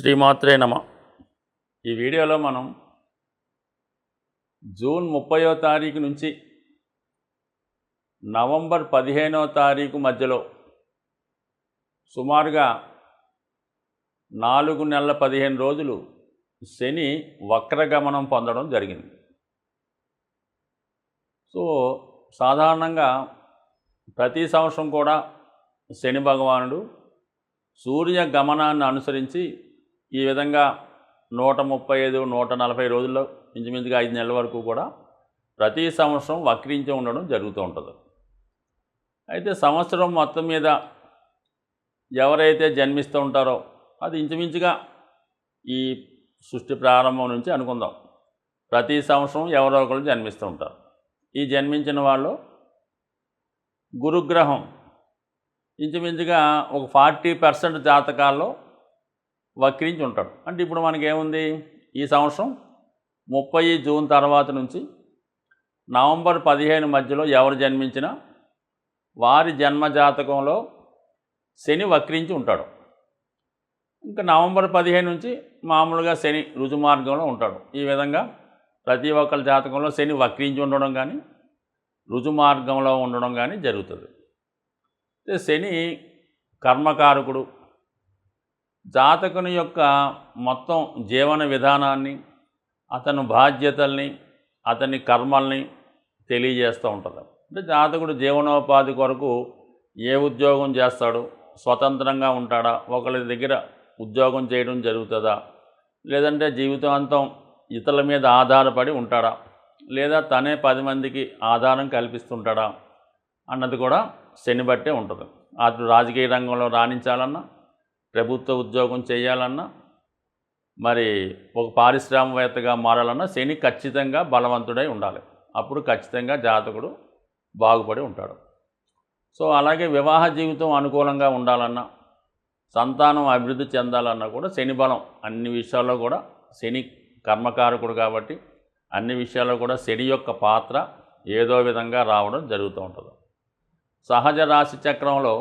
శ్రీమాత్రే నమ. ఈ వీడియోలో మనం జూన్ 30వ తారీఖు నుంచి నవంబర్ 15వ తారీఖు మధ్యలో సుమారుగా 4 నెలల 15 రోజులు శని వక్రగమనం పొందడం జరిగింది. సో సాధారణంగా ప్రతి సంవత్సరం కూడా శని భగవానుడు సూర్య గమనాన్ని అనుసరించి ఈ విధంగా 135, 140 రోజుల్లో ఇంచుమించుగా 5 నెలల వరకు కూడా ప్రతి సంవత్సరం వక్రించి ఉండడం జరుగుతూ ఉంటుంది. అయితే సంవత్సరం మొత్తం మీద ఎవరైతే జన్మిస్తూ ఉంటారో అది ఇంచుమించుగా ఈ సృష్టి ప్రారంభం నుంచి అనుకుందాం, ప్రతి సంవత్సరం ఎవరో ఒకరు జన్మిస్తూ ఉంటారు. ఈ జన్మించిన వాళ్ళు గురుగ్రహం ఇంచుమించుగా ఒక 40% జాతకాల్లో వక్రించి ఉంటాడు. అంటే ఇప్పుడు మనకేముంది, ఈ సంవత్సరం 30 జూన్ తర్వాత నుంచి నవంబర్ 15 మధ్యలో ఎవరు జన్మించినా వారి జన్మజాతకంలో శని వక్రించి ఉంటాడు. ఇంకా నవంబర్ 15 నుంచి మామూలుగా శని రుజుమార్గంలో ఉంటాడు. ఈ విధంగా ప్రతి ఒక్కరి జాతకంలో శని వక్రించి ఉండడం కానీ రుజుమార్గంలో ఉండడం కానీ జరుగుతుంది. శని కర్మకారకుడు, జాతకుని యొక్క మొత్తం జీవన విధానాన్ని, అతని బాధ్యతల్ని, అతని కర్మల్ని తెలియజేస్తూ ఉంటుంది. అంటే జాతకుడు జీవనోపాధి కొరకు ఏ ఉద్యోగం చేస్తాడు, స్వతంత్రంగా ఉంటాడా, ఒకరి దగ్గర ఉద్యోగం చేయడం జరుగుతుందా, లేదంటే జీవితాంతం ఇతరుల మీద ఆధారపడి ఉంటాడా, లేదా తనే 10 మందికి ఆధారం కల్పిస్తుంటాడా అన్నది కూడా శని బట్టే ఉంటుంది. అటు రాజకీయ రంగంలో రాణించాలన్నా, ప్రభుత్వ ఉద్యోగం చేయాలన్నా, మరి ఒక పారిశ్రామికవేత్తగా మారాలన్నా శని ఖచ్చితంగా బలవంతుడై ఉండాలి. అప్పుడు ఖచ్చితంగా జాతకుడు బాగుపడి ఉంటాడు. సో అలాగే వివాహ జీవితం అనుకూలంగా ఉండాలన్నా, సంతానం అభివృద్ధి చెందాలన్నా కూడా శని బలం అన్ని విషయాల్లో కూడా, శని కర్మకారకుడు కాబట్టి అన్ని విషయాల్లో కూడా శని యొక్క పాత్ర ఏదో విధంగా రావడం జరుగుతూ ఉంటుంది. సహజ రాశి చక్రంలో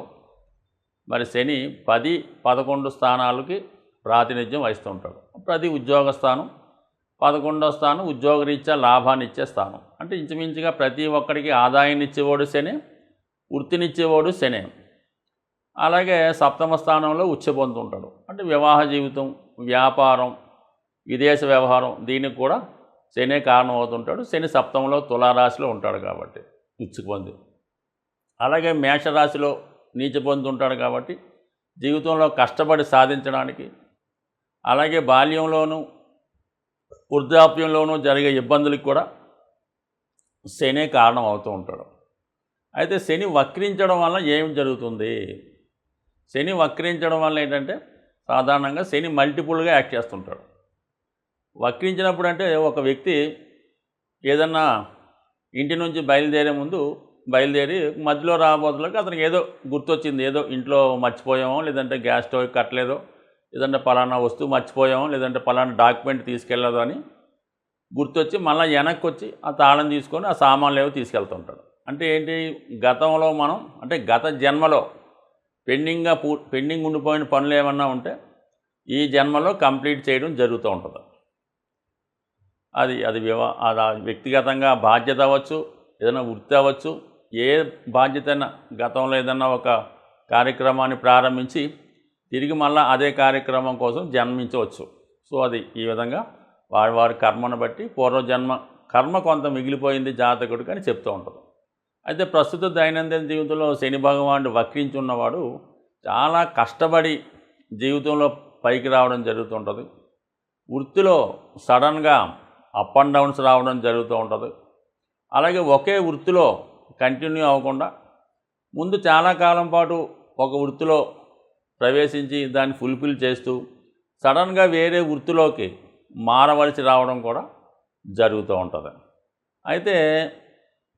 మరి శని 10, 11 స్థానాలకి ప్రాతినిధ్యం వహిస్తూ ఉంటాడు. ప్రతి ఉద్యోగ స్థానం, 11వ స్థానం ఉద్యోగరీత్యా లాభాన్ని ఇచ్చే స్థానం. అంటే ఇంచుమించుగా ప్రతి ఒక్కరికి ఆదాయాన్ని ఇచ్చేవాడు శని, వృత్తినిచ్చేవాడు శని. అలాగే 7వ స్థానంలో ఉచ్చ పొందుతుంటాడు. అంటే వివాహ జీవితం, వ్యాపారం, విదేశ వ్యవహారం, దీనికి కూడా శనే కారణం అవుతుంటాడు. శని 7వ తులారాశిలో ఉంటాడు కాబట్టి ఉచ్చుకు పొంది. అలాగే మేషరాశిలో నీచ పొందుతుంటాడు కాబట్టి జీవితంలో కష్టపడి సాధించడానికి, అలాగే బాల్యంలోనూ వృద్ధాప్యంలోనూ జరిగే ఇబ్బందులకు కూడా శనే కారణం అవుతూ ఉంటాడు. అయితే శని వక్రించడం వల్ల ఏం జరుగుతుంది? శని వక్రించడం వల్ల ఏంటంటే సాధారణంగా శని మల్టిపుల్గా యాక్ట్ చేస్తుంటాడు. వక్రించినప్పుడు అంటే ఒక వ్యక్తి ఏదన్నా ఇంటి నుంచి బయలుదేరి మధ్యలో రాబోతులకు అతనికి ఏదో గుర్తొచ్చింది, ఏదో ఇంట్లో మర్చిపోయామో, లేదంటే గ్యాస్ స్టవ్ కట్టలేదో, లేదంటే పలానా వస్తువు మర్చిపోయామో, లేదంటే పలానా డాక్యుమెంట్ తీసుకెళ్ళదో అని గుర్తొచ్చి మళ్ళీ వెనక్కి వచ్చి ఆ తాళం తీసుకొని ఆ సామాన్లు ఏవో తీసుకెళ్తుంటాడు. అంటే ఏంటి, గతంలో మనం అంటే గత జన్మలో పెండింగ్ ఉండిపోయిన పనులు ఏమన్నా ఉంటే ఈ జన్మలో కంప్లీట్ చేయడం జరుగుతూ ఉంటుంది. అది వ్యక్తిగతంగా బాధ్యత అవ్వచ్చు, ఏదైనా వృత్తి అవ్వచ్చు, ఏ బాధ్యత అయినా గతంలో ఏదన్నా ఒక కార్యక్రమాన్ని ప్రారంభించి తిరిగి మళ్ళీ అదే కార్యక్రమం కోసం జన్మించవచ్చు. సో అది ఈ విధంగా వారి కర్మను బట్టి పూర్వజన్మ కర్మ కొంత మిగిలిపోయింది జాతకుడికి అని చెప్తూ ఉంటుంది. అయితే ప్రస్తుత దైనందిన జీవితంలో శని భగవానుడు వక్రించి ఉన్నవాడు చాలా కష్టపడి జీవితంలో పైకి రావడం జరుగుతుంటుంది. వృత్తిలో సడన్గా అప్ అండ్ డౌన్స్ రావడం జరుగుతూ ఉంటుంది. అలాగే ఒకే వృత్తిలో కంటిన్యూ అవ్వకుండా ముందు చాలా కాలం పాటు ఒక వృత్తిలో ప్రవేశించి దాన్ని ఫుల్ఫిల్ చేస్తూ సడన్గా వేరే వృత్తిలోకి మారవలసి రావడం కూడా జరుగుతూ ఉంటుంది. అయితే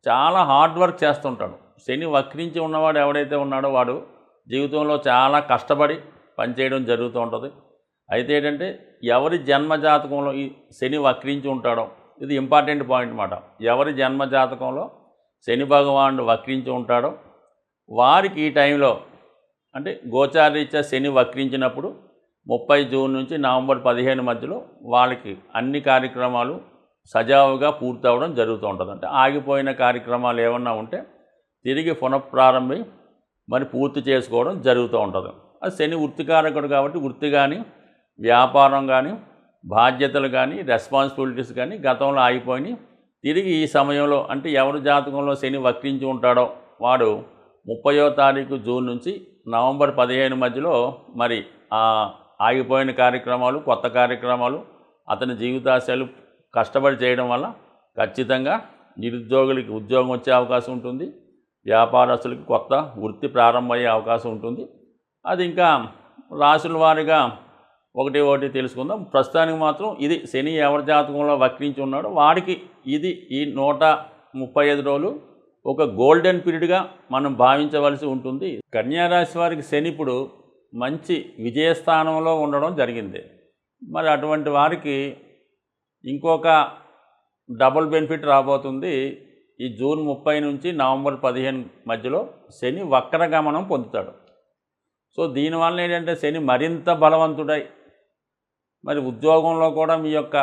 చాలా హార్డ్ వర్క్ చేస్తుంటాడు. శని వక్రించి ఉన్నవాడు ఎవడైతే ఉన్నాడో వాడు జీవితంలో చాలా కష్టపడి పనిచేయడం జరుగుతూ ఉంటుంది. అయితే ఏంటంటే ఎవరి జన్మజాతకంలో ఈ శని వక్రించి ఉంటాడో, ఇది ఇంపార్టెంట్ పాయింట్ అన్నమాట, ఎవరి జన్మజాతకంలో శని భగవానుడు వక్రించి ఉంటాడో వారికి ఈ టైంలో అంటే గోచారరీత్యా శని వక్రించినప్పుడు 30 జూన్ నుంచి నవంబర్ 15 మధ్యలో వాళ్ళకి అన్ని కార్యక్రమాలు సజావుగా పూర్తవడం జరుగుతూ ఉంటుంది. అంటే ఆగిపోయిన కార్యక్రమాలు ఏమన్నా ఉంటే తిరిగి పునఃప్రారంభి మరి పూర్తి చేసుకోవడం జరుగుతూ ఉంటుంది. అది శని వృత్తికారకుడు కాబట్టి వృత్తి కానీ, వ్యాపారం కానీ, బాధ్యతలు కానీ, రెస్పాన్సిబిలిటీస్ కానీ గతంలో ఆగిపోయినాయి. తిరిగి ఈ సమయంలో అంటే ఎవరి జాతకంలో శని వక్రించి ఉంటాడో వాడు 30వ తారీఖు జూన్ నుంచి నవంబర్ 15 మధ్యలో మరి ఆగిపోయిన కార్యక్రమాలు, కొత్త కార్యక్రమాలు, అతని జీవితాశయాలు కష్టపడి చేయడం వల్ల ఖచ్చితంగా నిరుద్యోగులకి ఉద్యోగం వచ్చే అవకాశం ఉంటుంది. వ్యాపారస్తులకి కొత్త వృత్తి ప్రారంభమయ్యే అవకాశం ఉంటుంది. అది ఇంకా రాశుల వారీగా ఒకటి తెలుసుకుందాం. ప్రస్తుతానికి మాత్రం ఇది శని ఎవరి జాతకంలో వక్రించి ఉన్నాడో వాడికి ఇది ఈ 135 రోజులు ఒక గోల్డెన్ పీరియడ్గా మనం భావించవలసి ఉంటుంది. కన్యారాశి వారికి శని ఇప్పుడు మంచి విజయస్థానంలో ఉండడం జరిగింది. మరి అటువంటి వారికి ఇంకొక డబుల్ బెనిఫిట్ రాబోతుంది. ఈ జూన్ 30 నుంచి నవంబర్ 15 మధ్యలో శని వక్రగమనం పొందుతాడు. సో దీనివల్ల ఏంటంటే శని మరింత బలవంతుడై మరి ఉద్యోగంలో కూడా మీ యొక్క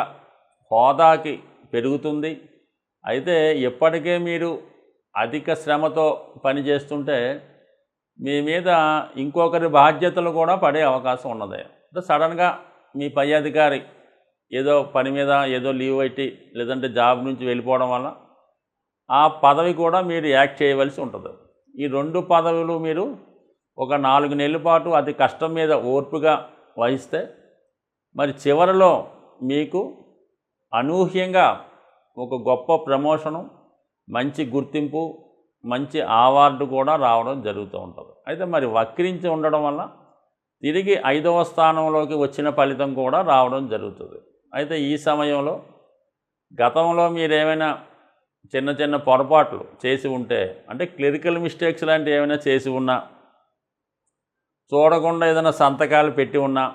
హోదాకి పెరుగుతుంది. అయితే ఎప్పటికే మీరు అధిక శ్రమతో పనిచేస్తుంటే మీ మీద ఇంకొకరి బాధ్యతలు కూడా పడే అవకాశం ఉన్నది. అంటే సడన్గా మీ పై అధికారి ఏదో పని మీద ఏదో లీవ్ పెట్టి లేదంటే జాబ్ నుంచి వెళ్ళిపోవడం వల్ల ఆ పదవి కూడా మీరు యాక్ట్ చేయవలసి ఉంటుంది. ఈ 2 పదవులు మీరు ఒక 4 నెలల పాటు అతి కష్టం మీద ఓర్పుగా వహిస్తే మరి చివరిలో మీకు అనూహ్యంగా ఒక గొప్ప ప్రమోషను, మంచి గుర్తింపు, మంచి అవార్డు కూడా రావడం జరుగుతూ ఉంటుంది. అయితే మరి వక్రించి ఉండడం వల్ల తిరిగి 5వ స్థానంలోకి వచ్చిన ఫలితం కూడా రావడం జరుగుతుంది. అయితే ఈ సమయంలో గతంలో మీరేమైనా చిన్న పొరపాట్లు చేసి ఉంటే అంటే క్లరికల్ మిస్టేక్స్ లాంటివి ఏమైనా చేసి ఉన్నా, చూడకుండా ఏదైనా సంతకాలు పెట్టి ఉన్నా,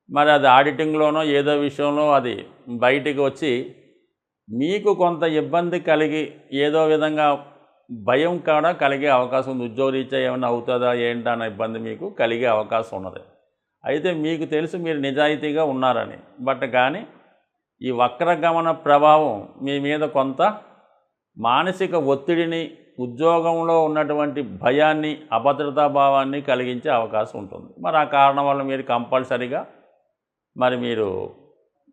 మరి అది ఆడిటింగ్లోనో ఏదో విషయంలో అది బయటికి వచ్చి మీకు కొంత ఇబ్బంది కలిగి ఏదో విధంగా భయం కూడా కలిగే అవకాశం ఉంది. ఉద్యోగరీత్యా ఏమైనా అవుతుందా ఏంటా అన్న ఇబ్బంది మీకు కలిగే అవకాశం ఉన్నది. అయితే మీకు తెలుసు మీరు నిజాయితీగా ఉన్నారని. బట్ కానీ ఈ వక్రగమన ప్రభావం మీ మీద కొంత మానసిక ఒత్తిడిని, ఉద్యోగంలో ఉన్నటువంటి భయాన్ని, అభద్రతాభావాన్ని కలిగించే అవకాశం ఉంటుంది. మరి ఆ కారణం వల్ల మీరు కంపల్సరీగా మరి మీరు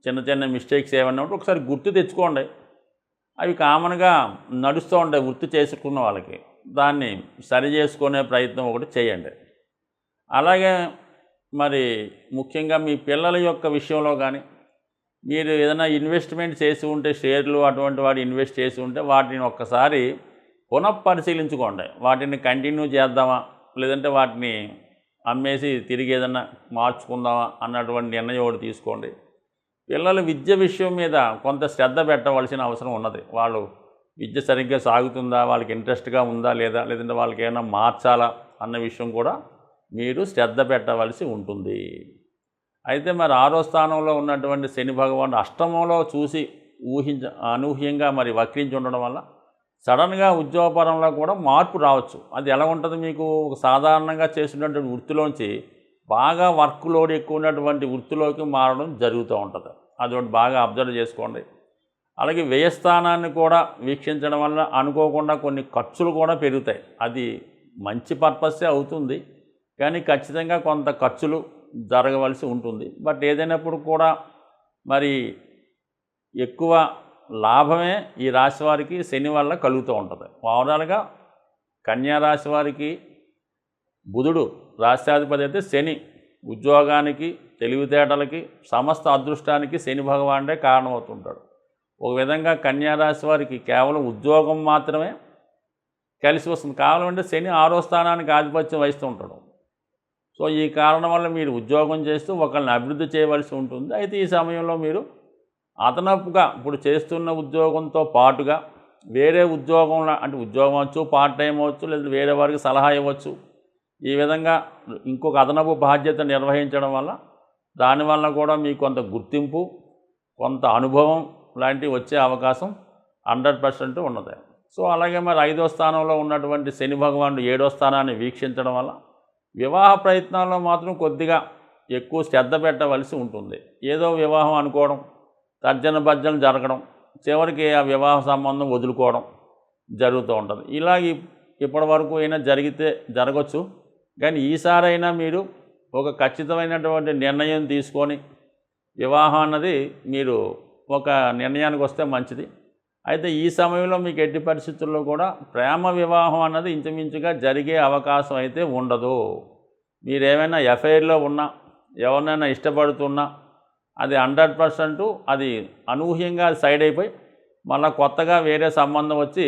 చిన్న మిస్టేక్స్ ఏమన్నా ఉంటే ఒకసారి గుర్తు తెచ్చుకోండి. అవి కామన్గా నడుస్తూ ఉంటాయి వృత్తి చేసుకున్న వాళ్ళకి. దాన్ని సరి చేసుకునే ప్రయత్నం ఒకటి చేయండి. అలాగే మరి ముఖ్యంగా మీ పిల్లల యొక్క విషయంలో కానీ మీరు ఏదైనా ఇన్వెస్ట్మెంట్ చేసి ఉంటే, షేర్లు అటువంటి వాటి ఇన్వెస్ట్ చేసి ఉంటే వాటిని ఒక్కసారి పునఃపరిశీలించుకోండి. వాటిని కంటిన్యూ చేద్దామా లేదంటే వాటిని అమ్మేసి తిరిగి ఏదన్నా మార్చుకుందామా అన్నటువంటి నిర్ణయం ఒకటి తీసుకోండి. పిల్లల విద్య విషయం మీద కొంత శ్రద్ధ పెట్టవలసిన అవసరం ఉన్నది. వాళ్ళు విద్య సరిగ్గా సాగుతుందా, వాళ్ళకి ఇంట్రెస్ట్గా ఉందా లేదా, లేదంటే వాళ్ళకి ఏమైనా మార్చాలా అన్న విషయం కూడా మీరు శ్రద్ధ పెట్టవలసి ఉంటుంది. అయితే మరి 6వ స్థానంలో ఉన్నటువంటి శని భగవానుడు అష్టమంలో చూసి అనూహ్యంగా మరి వక్రించి ఉండడం వల్ల సడన్గా ఉద్యోగపరంలో కూడా మార్పు రావచ్చు. అది ఎలా ఉంటుంది, మీకు సాధారణంగా చేసినటువంటి వృత్తిలోంచి బాగా వర్క్ లోడ్ ఎక్కువ ఉన్నటువంటి వృత్తిలోకి మారడం జరుగుతూ ఉంటుంది. అదొకటి బాగా అబ్జర్వ్ చేసుకోండి. అలాగే వ్యయస్థానాన్ని కూడా వీక్షించడం వల్ల అనుకోకుండా కొన్ని ఖర్చులు కూడా పెరుగుతాయి. అది మంచి పర్పస్సే అవుతుంది, కానీ ఖచ్చితంగా కొంత ఖర్చులు జరగవలసి ఉంటుంది. బట్ ఏదైనప్పుడు కూడా మరి ఎక్కువ లాభమే ఈ రాశి వారికి శని వల్ల కలుగుతూ ఉంటుంది. ఓవరాల్గా కన్యా రాశి వారికి బుధుడు రాష్ట్రాధిపతి అయితే శని ఉద్యోగానికి, తెలివితేటలకి, సమస్త అదృష్టానికి శని భగవానుడే కారణమవుతుంటాడు. ఒక విధంగా కన్యా రాశి వారికి కేవలం ఉద్యోగం మాత్రమే కలిసి వస్తుంది. కావాలంటే శని 6వ స్థానానికి ఆధిపత్యం వహిస్తూ ఉంటాడు. సో ఈ కారణం వల్ల మీరు ఉద్యోగం చేస్తూ ఒకరిని అభివృద్ధి చేయవలసి ఉంటుంది. అయితే ఈ సమయంలో మీరు అదనపుగా ఇప్పుడు చేస్తున్న ఉద్యోగంతో పాటుగా వేరే ఉద్యోగంలో, అంటే ఉద్యోగం అవచ్చు, పార్ట్ టైం అవచ్చు, లేదా వేరే వారికి సలహా ఇవ్వచ్చు. ఈ విధంగా ఇంకొక అదనపు బాధ్యత నిర్వహించడం వల్ల దానివల్ల కూడా మీకు కొంత గుర్తింపు, కొంత అనుభవం లాంటివి వచ్చే అవకాశం 100% ఉన్నది. సో అలాగే మరి 5వ స్థానంలో ఉన్నటువంటి శని భగవానుడు 7వ స్థానాన్ని వీక్షించడం వల్ల వివాహ ప్రయత్నాల్లో మాత్రం కొద్దిగా ఎక్కువ శ్రద్ధ పెట్టవలసి ఉంటుంది. ఏదో వివాహం అనుకోవడం, తర్జన భర్జన జరగడం, చివరికి ఆ వివాహ సంబంధం వదులుకోవడం జరుగుతూ ఉంటుంది. ఇలా ఇప్పటి వరకు అయినా జరగచ్చు. కానీ ఈసారైనా మీరు ఒక ఖచ్చితమైనటువంటి నిర్ణయం తీసుకొని వివాహం అన్నది మీరు ఒక నిర్ణయానికి వస్తే మంచిది. అయితే ఈ సమయంలో మీకు ఎట్టి పరిస్థితుల్లో కూడా ప్రేమ వివాహం అన్నది ఇంచుమించుగా జరిగే అవకాశం అయితే ఉండదు. మీరేమైనా ఎఫ్ఐఆర్లో ఉన్నా, ఎవరినైనా ఇష్టపడుతున్నా అది 100% అది అనూహ్యంగా సైడ్ అయిపోయి మళ్ళీ కొత్తగా వేరే సంబంధం వచ్చి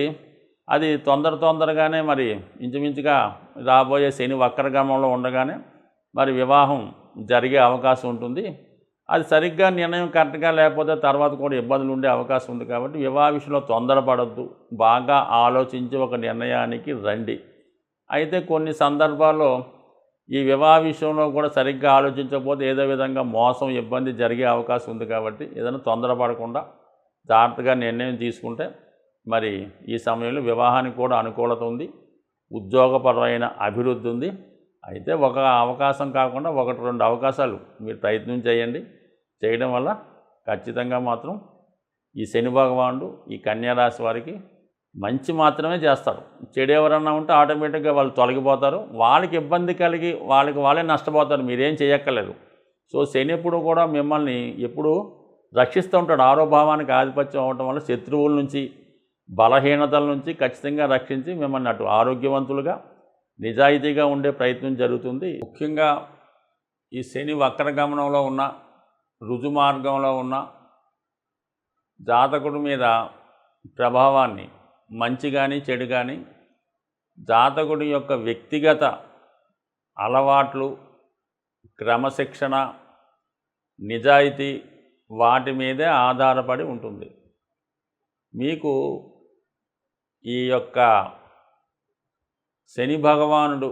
అది తొందరగానే మరి ఇంచుమించుగా రాబోయే శని వక్రగమనంలో ఉండగానే మరి వివాహం జరిగే అవకాశం ఉంటుంది. అది సరిగ్గా నిర్ణయం కరెక్ట్గా లేకపోతే తర్వాత కూడా ఇబ్బందులు ఉండే అవకాశం ఉంది. కాబట్టి వివాహ విషయంలో తొందరపడద్దు, బాగా ఆలోచించి ఒక నిర్ణయానికి రండి. అయితే కొన్ని సందర్భాల్లో ఈ వివాహ విషయంలో కూడా సరిగ్గా ఆలోచించకపోతే ఏదో విధంగా మోసం, ఇబ్బంది జరిగే అవకాశం ఉంది. కాబట్టి ఏదైనా తొందరపడకుండా జాగ్రత్తగా నిర్ణయం తీసుకుంటే మరి ఈ సమయంలో వివాహానికి కూడా అనుకూలత ఉంది, ఉద్యోగపరమైన అభివృద్ధి ఉంది. అయితే ఒక అవకాశం కాకుండా 1-2 అవకాశాలు మీరు ప్రయత్నం చేయండి. చేయడం వల్ల ఖచ్చితంగా మాత్రం ఈ శని భగవానుడు ఈ కన్యా రాశి వారికి మంచి మాత్రమే చేస్తారు. చెడు ఎవరన్నా ఉంటే ఆటోమేటిక్గా వాళ్ళు తొలగిపోతారు. వాళ్ళకి ఇబ్బంది కలిగి వాళ్ళే నష్టపోతారు, మీరేం చేయక్కర్లేదు. సో శని ఎప్పుడు కూడా మిమ్మల్ని ఎప్పుడు రక్షిస్తూ ఉంటాడు. ఆరోభావానికి ఆధిపత్యం అవడం వల్ల శత్రువుల నుంచి, బలహీనతల నుంచి ఖచ్చితంగా రక్షించి మిమ్మల్ని అటు ఆరోగ్యవంతులుగా, నిజాయితీగా ఉండే ప్రయత్నం జరుగుతుంది. ముఖ్యంగా ఈ శని వక్రగమనంలో ఉన్న, రుజుమార్గంలో ఉన్న జాతకుడి మీద ప్రభావాన్ని మంచి కానీ చెడు కానీ జాతకుడి యొక్క వ్యక్తిగత అలవాట్లు, క్రమశిక్షణ, నిజాయితీ వాటి మీదే ఆధారపడి ఉంటుంది. మీకు ఈ యొక్క శని భగవానుడు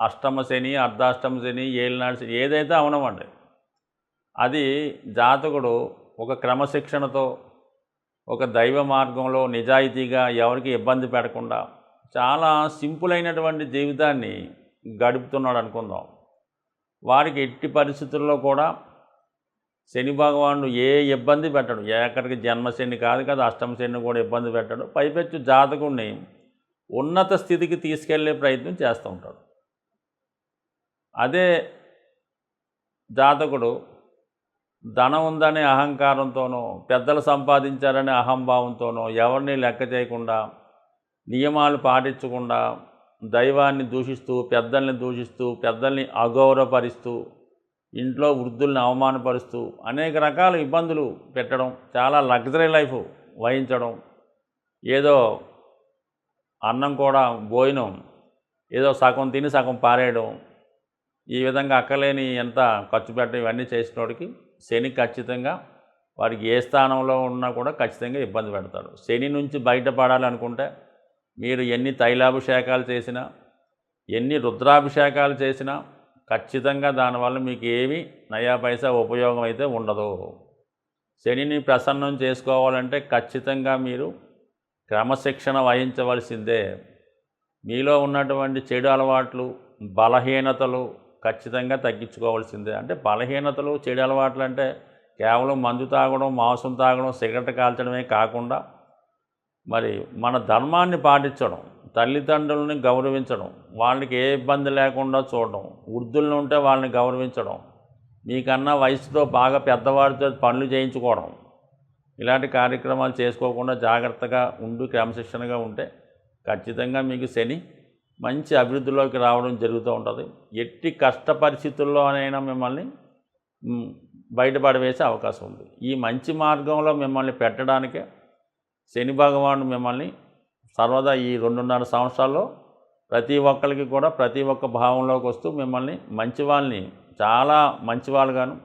అష్టమ శని, అర్ధాష్టమ శని, ఏలినాడు శని ఏదైతే అవనవండి, అది జాతకుడు ఒక క్రమశిక్షణతో, ఒక దైవ మార్గంలో నిజాయితీగా ఎవరికి ఇబ్బంది పెట్టకుండా చాలా సింపుల్ అయినటువంటి జీవితాన్ని గడుపుతున్నాడు అనుకుందాం. వారికి ఎట్టి పరిస్థితుల్లో కూడా శని భగవానుడు ఏ ఇబ్బంది పెట్టడు. ఎక్కడికి జన్మశని కాదు కదా, అష్టమ శని కూడా ఇబ్బంది పెట్టడు. పైపెచ్చు జాతకుడిని ఉన్నత స్థితికి తీసుకెళ్లే ప్రయత్నం చేస్తూ ఉంటాడు. అదే జాతకుడు ధనం ఉందనే అహంకారంతోనో, పెద్దలు సంపాదించారనే అహంభావంతోనో, ఎవరిని లెక్క చేయకుండా, నియమాలు పాటించకుండా, దైవాన్ని దూషిస్తూ, పెద్దల్ని దూషిస్తూ, పెద్దల్ని అగౌరవపరుస్తూ, ఇంట్లో వృద్ధుల్ని అవమానపరుస్తూ అనేక రకాల ఇబ్బందులు పెట్టడం, చాలా లగ్జరీ లైఫ్ వహించడం, ఏదో అన్నం కూడా భోజనం ఏదో సగం తిని సగం పారేయడం, ఈ విధంగా అక్కలేని ఎంత ఖర్చు పెట్టడం, ఇవన్నీ చేసినోడికి శని ఖచ్చితంగా వారికి ఏ స్థానంలో ఉన్నా కూడా ఖచ్చితంగా ఇబ్బంది పెడతాడు. శని నుంచి బయటపడాలనుకుంటే మీరు ఎన్ని తైలాభిషేకాలు చేసినా, ఎన్ని రుద్రాభిషేకాలు చేసినా ఖచ్చితంగా దానివల్ల మీకు ఏమీ నయా పైసా ఉపయోగం అయితే ఉండదు. శనిని ప్రసన్నం చేసుకోవాలంటే ఖచ్చితంగా మీరు క్రమశిక్షణ వహించవలసిందే. మీలో ఉన్నటువంటి చెడు అలవాట్లు, బలహీనతలు ఖచ్చితంగా తగ్గించుకోవాల్సిందే. అంటే బలహీనతలు, చెడు అలవాట్లు అంటే కేవలం మందు తాగడం, మాంసం తాగడం, సిగరెట్ కాల్చడమే కాకుండా మరి మన ధర్మాన్ని పాటించడం, తల్లిదండ్రులని గౌరవించడం, వాళ్ళకి ఏ ఇబ్బంది లేకుండా చూడడం, వృద్ధులను ఉంటే వాళ్ళని గౌరవించడం, మీకన్నా వయసుతో బాగా పెద్దవాడితో పనులు చేయించుకోవడం, ఇలాంటి కార్యక్రమాలు చేసుకోకుండా జాగ్రత్తగా ఉండి క్రమశిక్షణగా ఉంటే ఖచ్చితంగా మీకు శని మంచి అభివృద్ధిలోకి రావడం జరుగుతూ ఉంటుంది. ఎట్టి కష్ట పరిస్థితుల్లోనైనా మిమ్మల్ని బయటపడవేసే అవకాశం ఉంది. ఈ మంచి మార్గంలో మిమ్మల్ని పెట్టడానికే శని భగవానుడు మిమ్మల్ని సర్వదా ఈ 2.5 సంవత్సరాల్లో ప్రతి ఒక్కరికి కూడా ప్రతి ఒక్క భావంలోకి వస్తూ మిమ్మల్ని మంచివాళ్ళని, చాలా మంచివాళ్ళుగాను,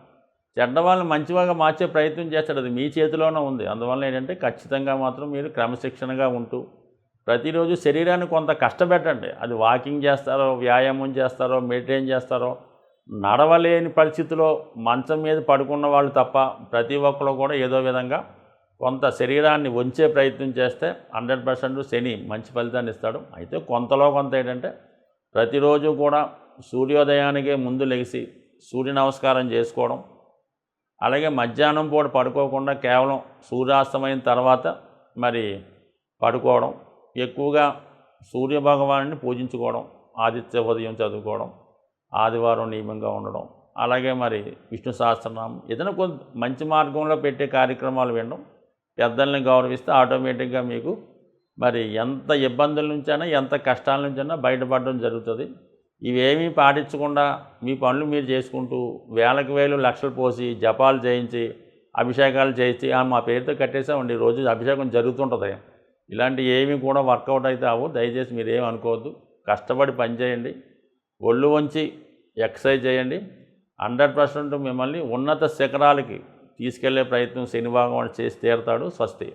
చెడ్డవాళ్ళని మంచివాళ్ళగా మార్చే ప్రయత్నం చేస్తాడు. అది మీ చేతిలోనే ఉంది. అందువల్ల ఏంటంటే ఖచ్చితంగా మాత్రం మీరు క్రమశిక్షణగా ఉంటూ ప్రతిరోజు శరీరాన్ని కొంత కష్టపెట్టండి. అది వాకింగ్ చేస్తారో, వ్యాయామం చేస్తారో, మెడిటేషన్ చేస్తారో, నడవలేని పరిస్థితిలో మంచం మీద పడుకున్న వాళ్ళు తప్ప ప్రతి ఒక్కరు కూడా ఏదో విధంగా కొంత శరీరాన్ని వంచే ప్రయత్నం చేస్తే 100% శని మంచి ఫలితాన్ని ఇస్తాడు. అయితే కొంతలో కొంత ఏంటంటే ప్రతిరోజు కూడా సూర్యోదయానికే ముందు లెగిసి సూర్య నమస్కారం చేసుకోవడం, అలాగే మధ్యాహ్నం పూట పడుకోకుండా కేవలం సూర్యాస్తమైన తర్వాత మరి పడుకోవడం, ఎక్కువగా సూర్యభగవాన్ని పూజించుకోవడం, ఆదిత్య ఉదయం చదువుకోవడం, ఆదివారం నియమంగా ఉండడం, అలాగే మరి విష్ణు సహస్రనామం ఏదైనా కొంత మంచి మార్గంలో పెట్టే కార్యక్రమాలు వినడం, పెద్దల్ని గౌరవిస్తే ఆటోమేటిక్గా మీకు మరి ఎంత ఇబ్బందుల నుంచైనా ఎంత కష్టాల నుంచైనా బయటపడడం జరుగుతుంది. ఇవేమీ పాటించకుండా మీ పనులు మీరు చేసుకుంటూ వేలకు వేలు లక్షలు పోసి జపాలు చేయించి అభిషేకాలు చేయించి మా పేరుతో కట్టేసామండి రోజు అభిషేకం జరుగుతుంటుంది. ఇలాంటి ఏమీ కూడా వర్కౌట్ అయితే అవ్వు. దయచేసి మీరు ఏమి అనుకోవద్దు. కష్టపడి పని చేయండి, ఒళ్ళు వంచి ఎక్సర్సైజ్ చేయండి. 100% మిమ్మల్ని ఉన్నత శిఖరాలకి తీసుకెళ్లే ప్రయత్నం శని భగవానుడు చేసి తీరుతాడు. స్వస్తి.